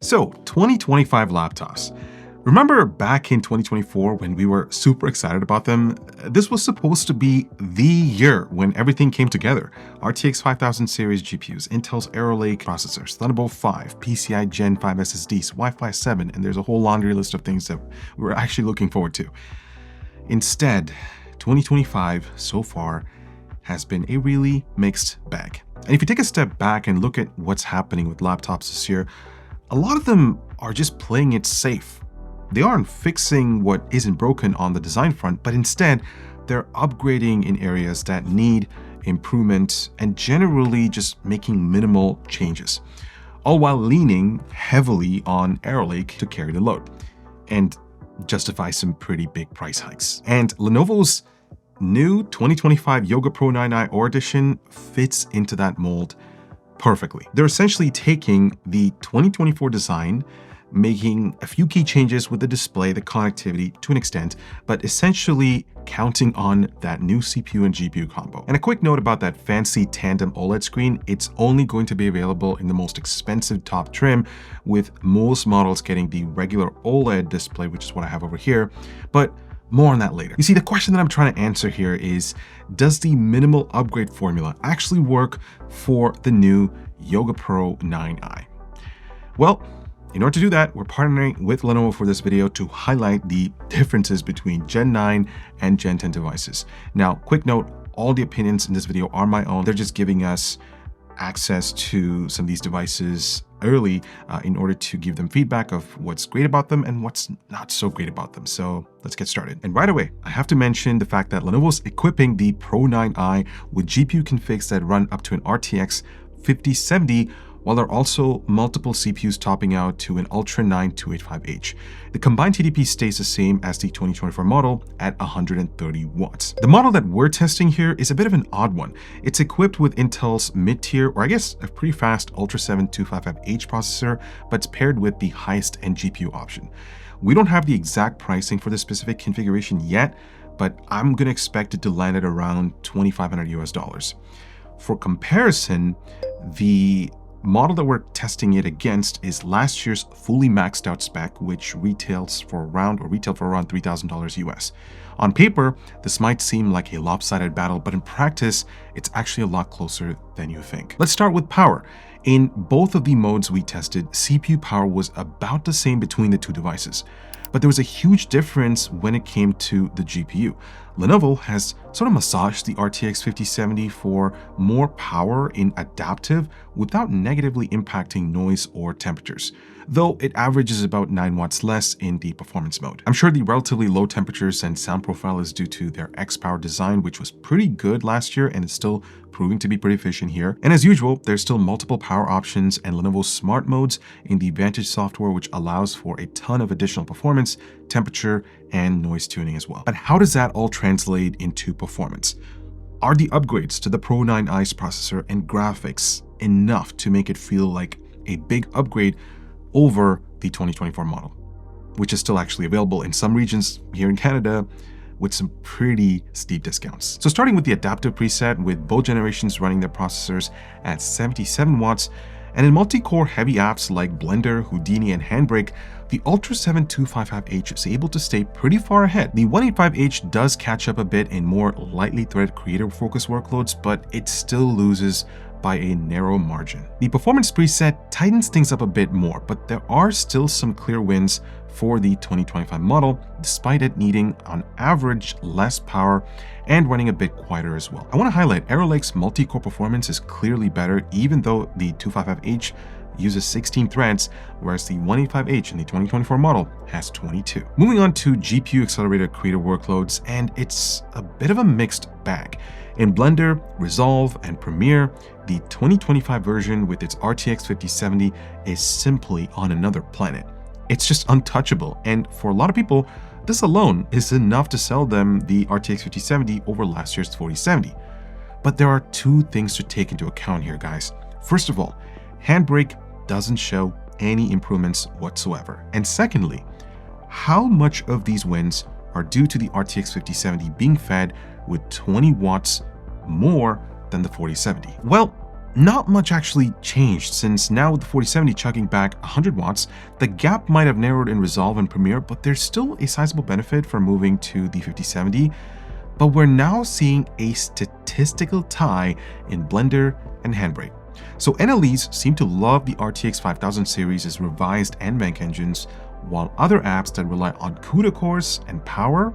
So, 2025 laptops. Remember back in 2024 when we were super excited about them? This was supposed to be the year when everything came together. RTX 5000 series GPUs, Intel's Arrow Lake processors, Thunderbolt 5, PCI Gen 5 SSDs, Wi-Fi 7, and there's a whole laundry list of things that we were actually looking forward to. Instead, 2025 so far has been a really mixed bag. And if you take a step back and look at what's happening with laptops this year, a lot of them are just playing it safe. They aren't fixing what isn't broken on the design front, but instead, they're upgrading in areas that need improvement and generally just making minimal changes, all while leaning heavily on Arrow Lake to carry the load and justify some pretty big price hikes. And Lenovo's new 2025 Yoga Pro 9i Or Edition fits into that mold perfectly. They're essentially taking the 2024 design, making a few key changes with the display, the connectivity to an extent, but essentially counting on that new CPU and GPU combo. And a quick note about that fancy Tandem OLED screen, it's only going to be available in the most expensive top trim, with most models getting the regular OLED display, which is what I have over here. But more on that later. You see, the question that I'm trying to answer here is, does the minimal upgrade formula actually work for the new Yoga Pro 9i? Well, in order to do that, we're partnering with Lenovo for this video to highlight the differences between Gen 9 and Gen 10 devices. Now, quick note, all the opinions in this video are my own. They're just giving us access to some of these devices early in order to give them feedback of what's great about them and what's not so great about them. So let's get started. And right away, I have to mention the fact that Lenovo's equipping the Pro 9i with GPU configs that run up to an RTX 5070, while there are also multiple CPUs topping out to an Ultra 9 285H. The combined TDP stays the same as the 2024 model at 130 watts. The model that we're testing here is a bit of an odd one. It's equipped with Intel's mid-tier, or I guess a pretty fast Ultra 7 255H processor, but it's paired with the highest end GPU option. We don't have the exact pricing for this specific configuration yet, but I'm gonna expect it to land at around $2,500 US. For comparison, the model that we're testing it against is last year's fully maxed out spec, which retailed for around $3,000 US. On paper, this might seem like a lopsided battle, but in practice, it's actually a lot closer than you think. Let's start with power. In both of the modes we tested, CPU power was about the same between the two devices, but there was a huge difference when it came to the GPU. Lenovo has sort of massaged the RTX 5070 for more power in adaptive without negatively impacting noise or temperatures, though it averages about 9 watts less in the performance mode. I'm sure the relatively low temperatures and sound profile is due to their X-Power design, which was pretty good last year and is still proving to be pretty efficient here. And as usual, there's still multiple power options and Lenovo smart modes in the Vantage software, which allows for a ton of additional performance, temperature, and noise tuning as well. But how does that all translate into performance? Are the upgrades to the Pro 9i's processor and graphics enough to make it feel like a big upgrade over the 2024 model, which is still actually available in some regions here in Canada with some pretty steep discounts? So starting with the adaptive preset, with both generations running their processors at 77 watts, and in multi-core heavy apps like Blender, Houdini, and Handbrake, the Ultra 7 255H is able to stay pretty far ahead. The 185H does catch up a bit in more lightly threaded creator-focused workloads, but it still loses by a narrow margin. The performance preset tightens things up a bit more, but there are still some clear wins for the 2025 model, despite it needing on average less power and running a bit quieter as well. I want to highlight Arrow Lake's multi-core performance is clearly better, even though the 255H uses 16 threads, whereas the 185H in the 2024 model has 22. Moving on to GPU accelerated creator workloads, and it's a bit of a mixed bag. In Blender, Resolve, and Premiere, the 2025 version with its RTX 5070 is simply on another planet. It's just untouchable, and for a lot of people, this alone is enough to sell them the RTX 5070 over last year's 4070. But there are two things to take into account here, guys. First of all, Handbrake doesn't show any improvements whatsoever. And secondly, how much of these wins are due to the RTX 5070 being fed with 20 watts more than the 4070? Well, Not much actually changed, since now with the 4070 chugging back 100 watts, the gap might have narrowed in Resolve and Premiere, but there's still a sizable benefit from moving to the 5070. But we're now seeing a statistical tie in Blender and Handbrake. So NLEs seem to love the RTX 5000 series' revised NVENC engines, while other apps that rely on CUDA cores and power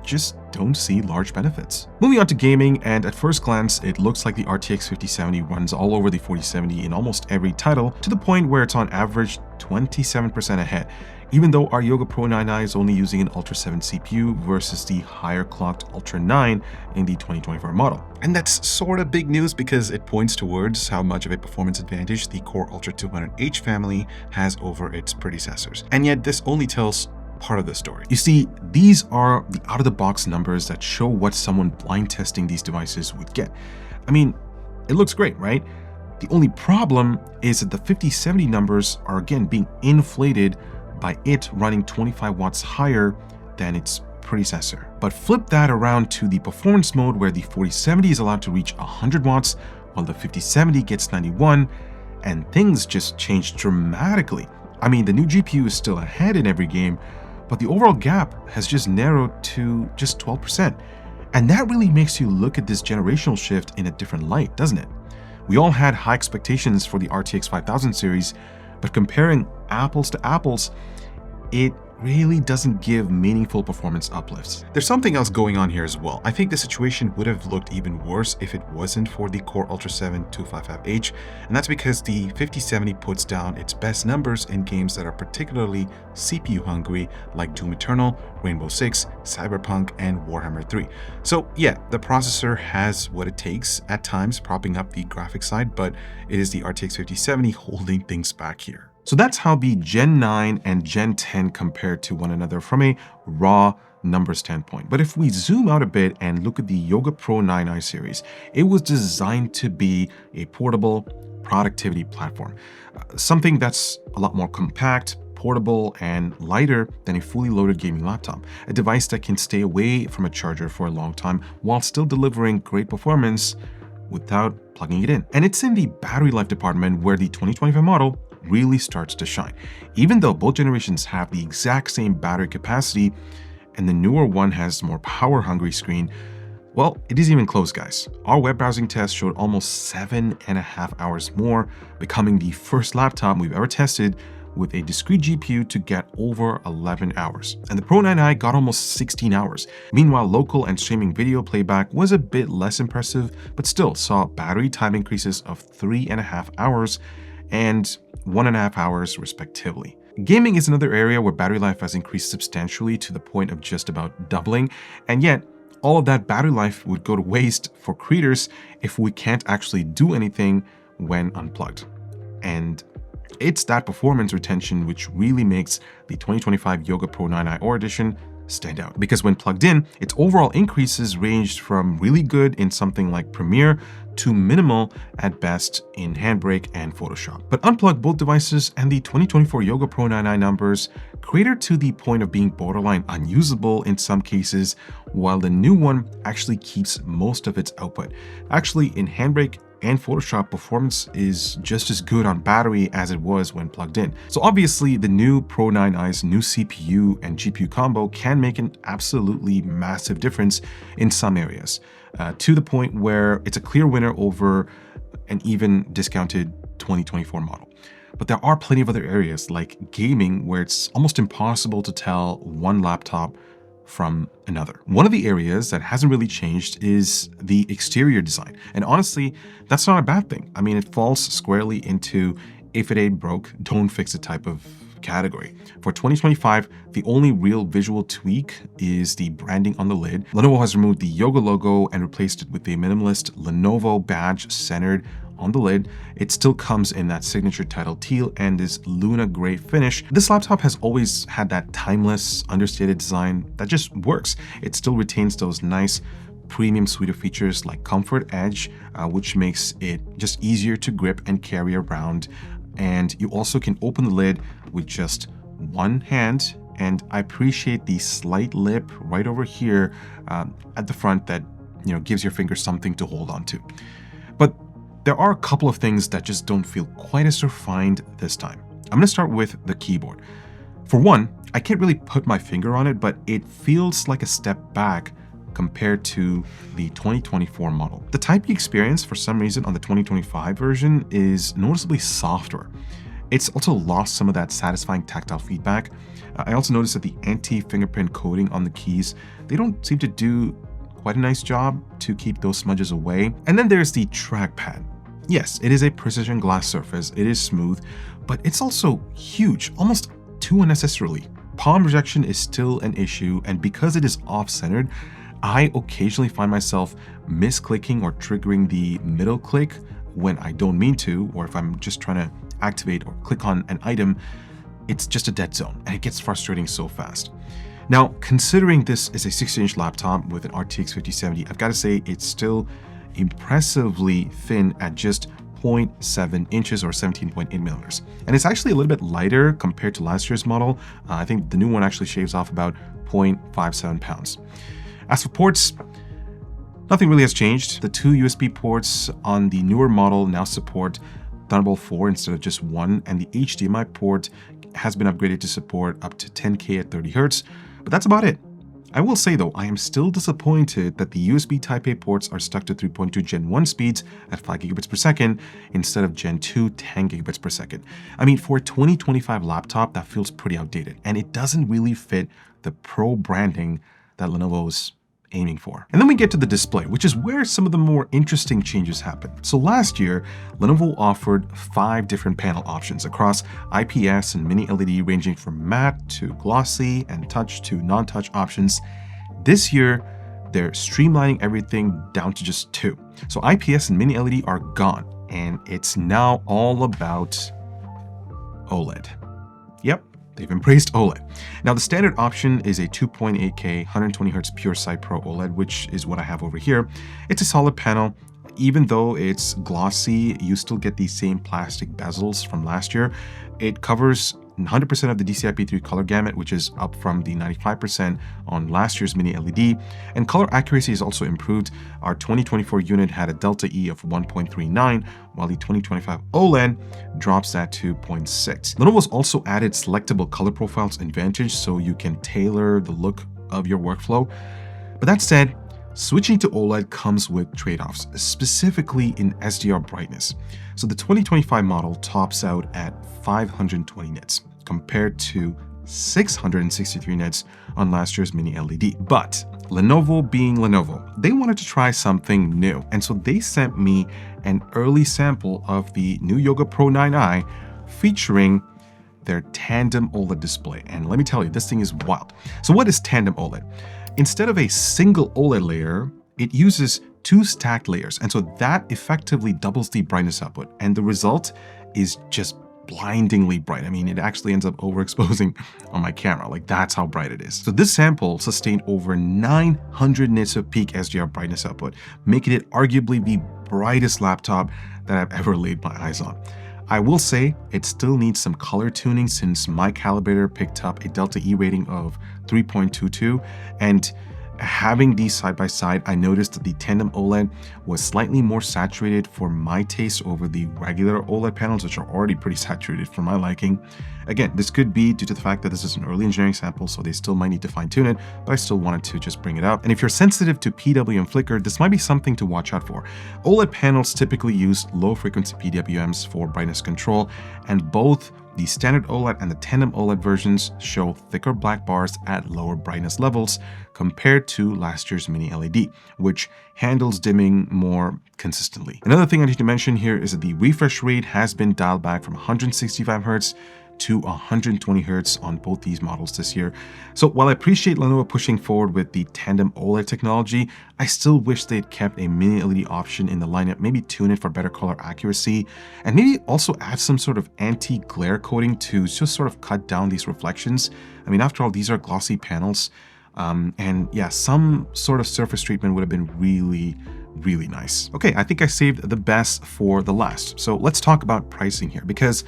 just don't see large benefits. Moving on to gaming, and at first glance, it looks like the RTX 5070 runs all over the 4070 in almost every title, to the point where it's on average 27% ahead, even though our Yoga Pro 9i is only using an Ultra 7 CPU versus the higher clocked Ultra 9 in the 2024 model. And that's sort of big news because it points towards how much of a performance advantage the Core Ultra 200H family has over its predecessors. And yet this only tells part of the story. You see, these are the out-of-the-box numbers that show what someone blind testing these devices would get. I mean, it looks great, right? The only problem is that the 5070 numbers are again being inflated by it running 25 watts higher than its predecessor. But flip that around to the performance mode where the 4070 is allowed to reach 100 watts while the 5070 gets 91, and things just change dramatically. I mean, the new GPU is still ahead in every game, but the overall gap has just narrowed to just 12%. And that really makes you look at this generational shift in a different light, doesn't it? We all had high expectations for the RTX 5000 series, but comparing apples to apples, it really doesn't give meaningful performance uplifts. There's something else going on here as well. I think the situation would have looked even worse if it wasn't for the Core Ultra 7 255H, and that's because the 5070 puts down its best numbers in games that are particularly CPU hungry, like Doom Eternal, Rainbow Six, Cyberpunk, and Warhammer 3. So yeah, the processor has what it takes at times propping up the graphics side, but it is the RTX 5070 holding things back here. So that's how the Gen 9 and Gen 10 compare to one another from a raw numbers standpoint. But if we zoom out a bit and look at the Yoga Pro 9i series, it was designed to be a portable productivity platform, something that's a lot more compact, portable, and lighter than a fully loaded gaming laptop, a device that can stay away from a charger for a long time while still delivering great performance without plugging it in. And it's in the battery life department where the 2025 model really starts to shine. Even though both generations have the exact same battery capacity and the newer one has more power-hungry screen, well, it isn't even close, guys. Our web browsing test showed almost 7.5 hours more, becoming the first laptop we've ever tested with a discrete GPU to get over 11 hours. And the Pro 9i got almost 16 hours. Meanwhile, local and streaming video playback was a bit less impressive, but still saw battery time increases of 3.5 hours and 1.5 hours respectively. Gaming is another area where battery life has increased substantially to the point of just about doubling, and yet all of that battery life would go to waste for creators if we can't actually do anything when unplugged. And it's that performance retention which really makes the 2025 Yoga Pro 9i Or Edition stand out, because when plugged in, its overall increases ranged from really good in something like Premiere to minimal at best in Handbrake and Photoshop. But unplug both devices and the 2024 Yoga Pro 9i numbers crater to the point of being borderline unusable in some cases, while the new one actually keeps most of its output. Actually, in Handbrake and Photoshop, performance is just as good on battery as it was when plugged in. So obviously, the new Pro 9i's new CPU and GPU combo can make an absolutely massive difference in some areas, to the point where it's a clear winner over an even discounted 2024 model. But there are plenty of other areas like gaming where it's almost impossible to tell one laptop from another. One of the areas that hasn't really changed is the exterior design. And honestly, that's not a bad thing. I mean, it falls squarely into if it ain't broke, don't fix it type of category. For 2025, the only real visual tweak is the branding on the lid. Lenovo has removed the Yoga logo and replaced it with a minimalist Lenovo badge centered on the lid. It still comes in that signature title teal and this Luna gray finish. This laptop has always had that timeless, understated design that just works. It still retains those nice premium suite of features like Comfort Edge, which makes it just easier to grip and carry around. And you also can open the lid with just one hand. And I appreciate the slight lip right over here at the front that gives your finger something to hold on to. But there are a couple of things that just don't feel quite as refined this time. I'm going to start with the keyboard. For one, I can't really put my finger on it, but it feels like a step back compared to the 2024 model. The typing experience, for some reason, on the 2025 version is noticeably softer. It's also lost some of that satisfying tactile feedback. I also noticed that the anti-fingerprint coating on the keys, they don't seem to do quite a nice job to keep those smudges away. And then there's the trackpad. Yes, it is a precision glass surface, it is smooth, but it's also huge, almost too unnecessarily. Palm rejection is still an issue, and because it is off-centered, I occasionally find myself misclicking or triggering the middle click when I don't mean to, or if I'm just trying to activate or click on an item, it's just a dead zone, and it gets frustrating so fast. Now, considering this is a 60-inch laptop with an RTX 5070, I've got to say it's still impressively thin at just 0.7 inches or 17.8 millimeters. And it's actually a little bit lighter compared to last year's model. I think the new one actually shaves off about 0.57 pounds. As for ports, nothing really has changed. The two USB ports on the newer model now support Thunderbolt 4 instead of just one, and the HDMI port has been upgraded to support up to 10K at 30 Hz, but that's about it. I will say though, I am still disappointed that the USB Type-A ports are stuck to 3.2 Gen 1 speeds at 5 gigabits per second instead of Gen 2 10 gigabits per second. I mean, for a 2025 laptop, that feels pretty outdated, and it doesn't really fit the Pro branding that Lenovo's aiming for. And then we get to the display, which is where some of the more interesting changes happen. So last year, Lenovo offered 5 different panel options across IPS and mini LED, ranging from matte to glossy and touch to non-touch options. This year, they're streamlining everything down to just 2. So IPS and mini LED are gone, and it's now all about OLED. Yep. They've embraced OLED. Now, the standard option is a 2.8K 120Hz PureSight Pro OLED, which is what I have over here. It's a solid panel. Even though it's glossy, you still get the same plastic bezels from last year. It covers 100% of the DCI-P3 color gamut, which is up from the 95% on last year's mini LED. And color accuracy is also improved. Our 2024 unit had a delta E of 1.39, while the 2025 OLED drops that to 0.6. Lenovo's also added selectable color profiles in Vantage, so you can tailor the look of your workflow. But that said, switching to OLED comes with trade-offs, specifically in SDR brightness. So the 2025 model tops out at 520 nits compared to 663 nits on last year's mini LED. But Lenovo being Lenovo, they wanted to try something new. And so they sent me an early sample of the new Yoga Pro 9i featuring their Tandem OLED display. And let me tell you, this thing is wild. So what is Tandem OLED? Instead of a single OLED layer, it uses 2 stacked layers. And so that effectively doubles the brightness output. And the result is just blindingly bright. I mean, it actually ends up overexposing on my camera. Like, that's how bright it is. So this sample sustained over 900 nits of peak SDR brightness output, making it arguably the brightest laptop that I've ever laid my eyes on. I will say it still needs some color tuning since my calibrator picked up a delta E rating of 3.22, and having these side by side, I noticed that the Tandem OLED was slightly more saturated for my taste over the regular OLED panels, which are already pretty saturated for my liking. Again, this could be due to the fact that this is an early engineering sample, so they still might need to fine tune it, but I still wanted to just bring it up. And if you're sensitive to PW and flicker, this might be something to watch out for. OLED panels typically use low frequency PWMs for brightness control, and both the standard OLED and the Tandem OLED versions show thicker black bars at lower brightness levels compared to last year's mini LED, which handles dimming more consistently. Another thing I need to mention here is that the refresh rate has been dialed back from 165 Hz to 120 Hz on both these models this year. So while I appreciate Lenovo pushing forward with the Tandem OLED technology, I still wish they'd kept a mini LED option in the lineup, maybe tune it for better color accuracy, and maybe also add some sort of anti-glare coating to just sort of cut down these reflections. I mean, after all, these are glossy panels. And yeah, some sort of surface treatment would have been really nice. Okay, I think I saved the best for the last. So let's talk about pricing here, because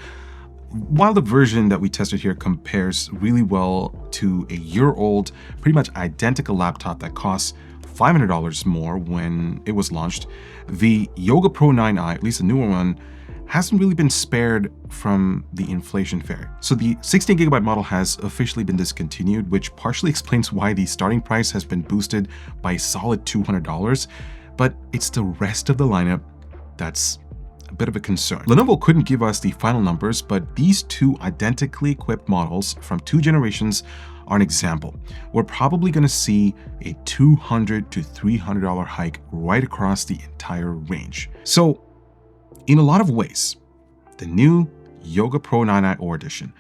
while the version that we tested here compares really well to a year-old, pretty much identical laptop that costs $500 more when it was launched, the Yoga Pro 9i, at least the newer one, hasn't really been spared from the inflation fare. So the 16GB model has officially been discontinued, which partially explains why the starting price has been boosted by a solid $200, but it's the rest of the lineup that's a bit of a concern. Lenovo couldn't give us the final numbers, but these two identically equipped models from 2 generations are an example. We're probably going to see a $200 to $300 hike right across the entire range. So in a lot of ways, the new Yoga Pro 9i Or Edition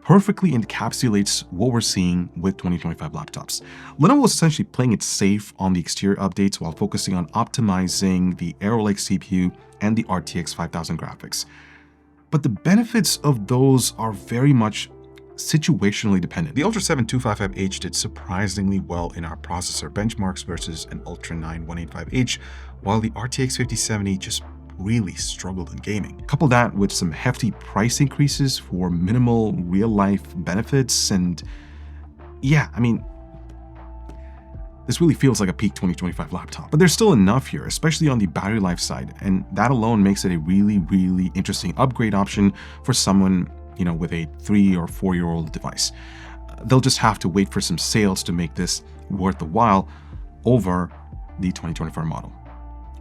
perfectly encapsulates what we're seeing with 2025 laptops. Lenovo is essentially playing it safe on the exterior updates while focusing on optimizing the Arrow Lake CPU and the RTX 5000 graphics. But the benefits of those are very much situationally dependent. The Ultra 7 255H did surprisingly well in our processor benchmarks versus an Ultra 9 185H, while the RTX 5070 just really struggled in gaming. Couple that with some hefty price increases for minimal real-life benefits, and yeah, I mean, this really feels like a peak 2025 laptop. But there's still enough here, especially on the battery life side, and that alone makes it a really, really interesting upgrade option for someone, you know, with a 3 or 4-year-old device. They'll just have to wait for some sales to make this worth the while over the 2024 model.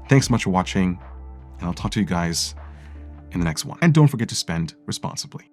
Thanks so much for watching, and I'll talk to you guys in the next one. And don't forget to spend responsibly.